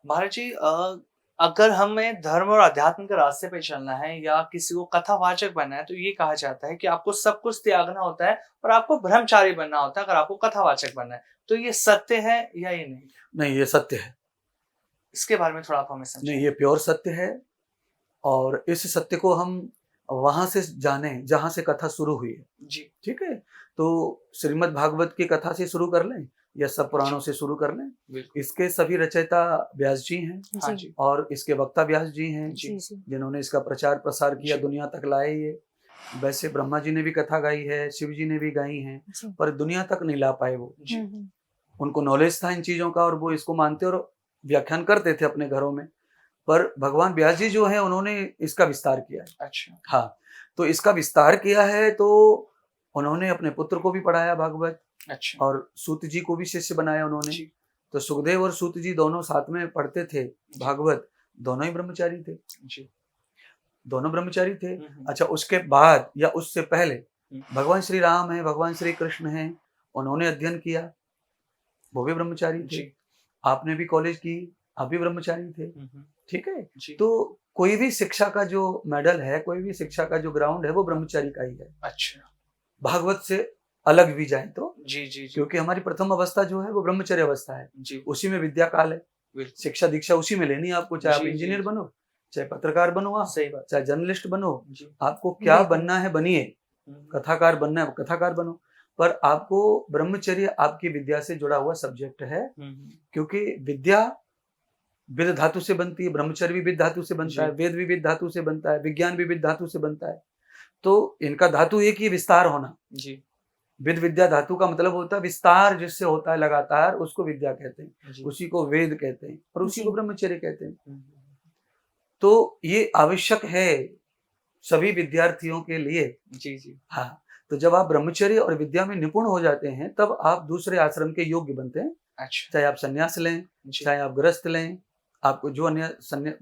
महाराज जी, अगर हमें धर्म और अध्यात्म के रास्ते पे चलना है या किसी को कथावाचक बनना है, तो ये कहा जाता है कि आपको सब कुछ त्यागना होता है और आपको ब्रह्मचारी बनना होता है अगर आपको कथावाचक बनना है। तो ये सत्य है या ये नहीं? नहीं, ये सत्य है। इसके बारे में थोड़ा आप हमें नहीं, समझाएँ। ये प्योर सत्य है। और इस सत्य को हम वहां से जाने जहां से कथा शुरू हुई है। जी, ठीक है, तो श्रीमद् भागवत की कथा से शुरू कर लें या सब पुराणों जी, से शुरू कर लें। बिल्कुल। इसके सभी रचयिता व्यास जी हैं हाँ जी, जी, और इसके वक्ता व्यास जी हैं, जी, जी, जी, जिन्होंने इसका प्रचार प्रसार किया, जी, दुनिया तक लाए ये। वैसे ब्रह्मा जी ने भी कथा गाई है, शिव जी ने भी गाई हैं, जी। पर दुनिया तक नहीं ला पाए वो। जी, उनको नॉलेज था इन चीजों का और वो इसको मानते और व्याख्यान करते थे अपने घरों में। पर भगवान व्यास जी जो हैं उन्होंने इसका विस्तार किया है। अच्छा, हाँ, तो इसका विस्तार किया है तो उन्होंने अपने पुत्र को भी पढ़ाया भागवत अच्छा, और सूत जी को भी शिष्य बनाया उन्होंने। जी, तो सुखदेव और सूत जी दोनों साथ में पढ़ते थे जी, भागवत। दोनों ही ब्रह्मचारी थे, जी। दोनों ब्रह्मचारी थे। हुँ, अच्छा, उसके बाद या उससे पहले हुँ, भगवान श्री राम है, भगवान श्री कृष्ण हैं, उन्होंने अध्ययन किया, वो भी ब्रह्मचारी थे। जी, आपने भी कॉलेज की, आप भी ब्रह्मचारी थे। हुँ, ठीक है, जी, तो कोई भी शिक्षा का जो मेडल है, कोई भी शिक्षा का जो ग्राउंड है, वो ब्रह्मचारी का ही है। अच्छा, भागवत से अलग भी जाए तो, जी, जी, जी, क्योंकि हमारी प्रथम अवस्था जो है वो ब्रह्मचर्य अवस्था है। जी, उसी में विद्या काल है, बिल्कुल। शिक्षा दीक्षा उसी में लेनी है आपको। चाहे आप जी, जी, इंजीनियर जी, बनो, चाहे पत्रकार बनो, आप सही बात। चाहे जर्नलिस्ट बनो, जी, आपको क्या बिल्कुल। बनना है बनिए। हुँ, कथाकार बनना है कथाकार बनो, पर आपको ब्रह्मचर्य आपकी विद्या से जुड़ा हुआ सब्जेक्ट है। हुँ, क्योंकि विद्या विद धातु से बनती है, ब्रह्मचर्य भी विद धातु से बनता है, जी, वेद भी विद धातु से बनता है, विज्ञान भी विद धातु से बनता है। तो इनका धातु एक ही, विस्तार होना। जी, विद विद्या धातु का मतलब होता है विस्तार, जिससे होता है लगातार, उसको विद्या कहते हैं, जी, उसी को वेद कहते हैं और उसी को जी, ब्रह्मचर्य कहते हैं। हुँ, तो ये आवश्यक है सभी विद्यार्थियों के लिए। जी, जी, हाँ, तो जब आप ब्रह्मचर्य और विद्या में निपुण हो जाते हैं तब आप दूसरे आश्रम के योग्य बनते हैं। अच्छा, चाहे आप संन्यास लें, जी, चाहे आप गृहस्थ लें, आपको जो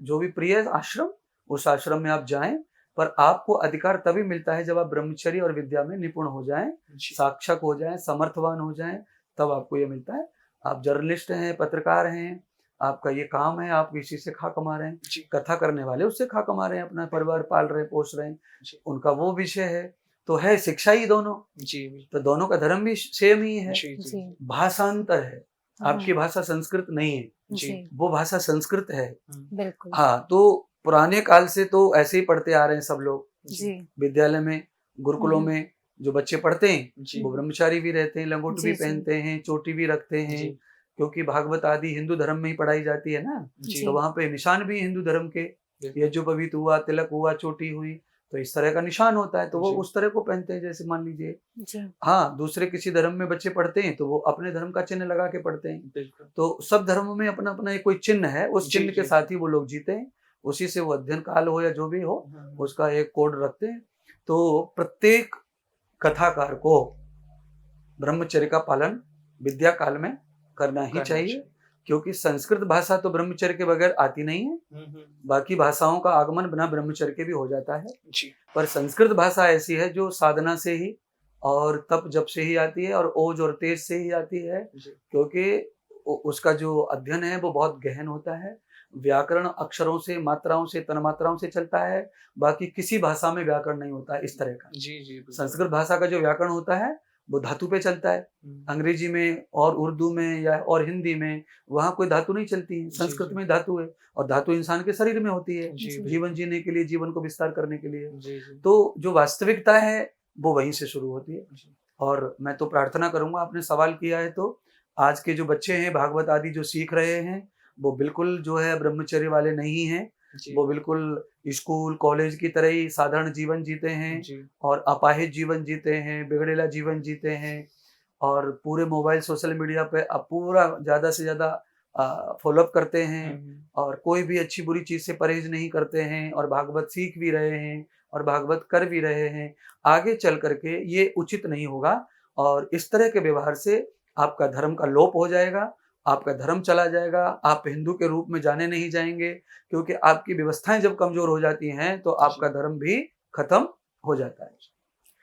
जो भी प्रिय है आश्रम, उस आश्रम में आप जाएं। पर आपको अधिकार तभी मिलता है जब आप ब्रह्मचर्य और विद्या में निपुण हो जाएं, जी, साक्षक हो जाएं, समर्थवान हो जाएं, तब आपको ये मिलता है। आप जर्नलिस्ट हैं, पत्रकार हैं, आपका ये काम है, आप इसी से खा कमा रहे हैं। जी, कथा करने वाले उससे खा कमा रहे हैं, अपना परिवार पाल रहे हैं, पोष रहे हैं, जी, उनका वो विषय है। तो है शिक्षा ही दोनों, जी, बिल्कुल। तो दोनों का धर्म भी सेम ही है। जी, जी, जी, जी, भाषांतर है, आपकी हाँ, भाषा संस्कृत नहीं है, जी, जी, वो भाषा संस्कृत है। हुँ, बिल्कुल। हाँ, तो पुराने काल से तो ऐसे ही पढ़ते आ रहे हैं सब लोग। जी, जी, विद्यालय में, गुरुकुलों हुँ, में जो बच्चे पढ़ते हैं, जी, वो ब्रह्मचारी भी रहते हैं, लंगोट भी जी, जी, पहनते हैं, चोटी भी रखते हैं। जी, क्योंकि भागवत आदि हिंदू धर्म में ही पढ़ाई जाती है ना, जी, तो जी, वहाँ पे निशान भी हिंदू धर्म के, बिल्कुल। यज्ञोपवीत हुआ, तिलक हुआ, चोटी हुई, तो इस तरह का निशान होता है, तो वो जी, उस तरह को पहनते हैं। जैसे मान लीजिए, जी, हाँ, दूसरे किसी धर्म में बच्चे पढ़ते हैं तो वो अपने धर्म का चिन्ह लगा के पढ़ते हैं। बिल्कुल। तो सब धर्मों में अपना अपना एक कोई चिन्ह है, उस जी, चिन्ह के जी, जी। साथ ही वो लोग जीते हैं। उसी से वो अध्ययन काल हो या जो भी हो, हुँ, हुँ, उसका एक कोड रखते हैं। तो प्रत्येक कथाकार को ब्रह्मचर्य का पालन विद्या काल में करना ही करना चाहिए। चाहिए। क्योंकि संस्कृत भाषा तो ब्रह्मचर्य के बगैर आती नहीं है। हुँ, हुँ, बाकी भाषाओं का आगमन बिना ब्रह्मचर्य के भी हो जाता है, जी, पर संस्कृत भाषा ऐसी है जो साधना से ही और तप जप से ही आती है और ओज और तेज से ही आती है। जी, क्योंकि उसका जो अध्ययन है वो बहुत गहन होता है। व्याकरण अक्षरों से, मात्राओं से, तन्मात्राओं से चलता है। बाकी किसी भाषा में व्याकरण नहीं होता है इस तरह का। जी, जी, बिल्कुल। संस्कृत भाषा का जो व्याकरण होता है वो धातु पे चलता है। हुँ, अंग्रेजी में और उर्दू में या और हिंदी में वहाँ कोई धातु नहीं चलती है, जी, संस्कृत जी, में धातु है। और धातु इंसान के शरीर में होती है, जी, जी, जीवन बिल्कुल। जीने के लिए, जीवन को विस्तार करने के लिए। जी, जी, तो जो वास्तविकता है वो वहीं से शुरू होती है। जी, और मैं तो प्रार्थना करूंगा, आपने सवाल किया है तो आज के जो बच्चे हैं भागवत आदि जो सीख रहे हैं, वो बिल्कुल जो है ब्रह्मचर्य वाले नहीं हैं। जी, वो बिल्कुल स्कूल कॉलेज की तरह ही साधारण जीवन जीते हैं जी, और अपाहिज जीवन जीते हैं, बिगड़ेला जीवन जीते हैं। और पूरे मोबाइल सोशल मीडिया पे अब पूरा ज़्यादा से ज़्यादा फॉलोअप करते हैं हुँ, हुँ, और कोई भी अच्छी बुरी चीज़ से परहेज नहीं करते हैं और भागवत सीख भी रहे हैं और भागवत कर भी रहे हैं। आगे चल करके ये उचित नहीं होगा और इस तरह के व्यवहार से आपका धर्म का लोप हो जाएगा, आपका धर्म चला जाएगा, आप हिंदू के रूप में जाने नहीं जाएँगे। क्योंकि आपकी व्यवस्थाएँ जब कमज़ोर हो जाती हैं तो आपका जी। धर्म भी खत्म हो जाता है।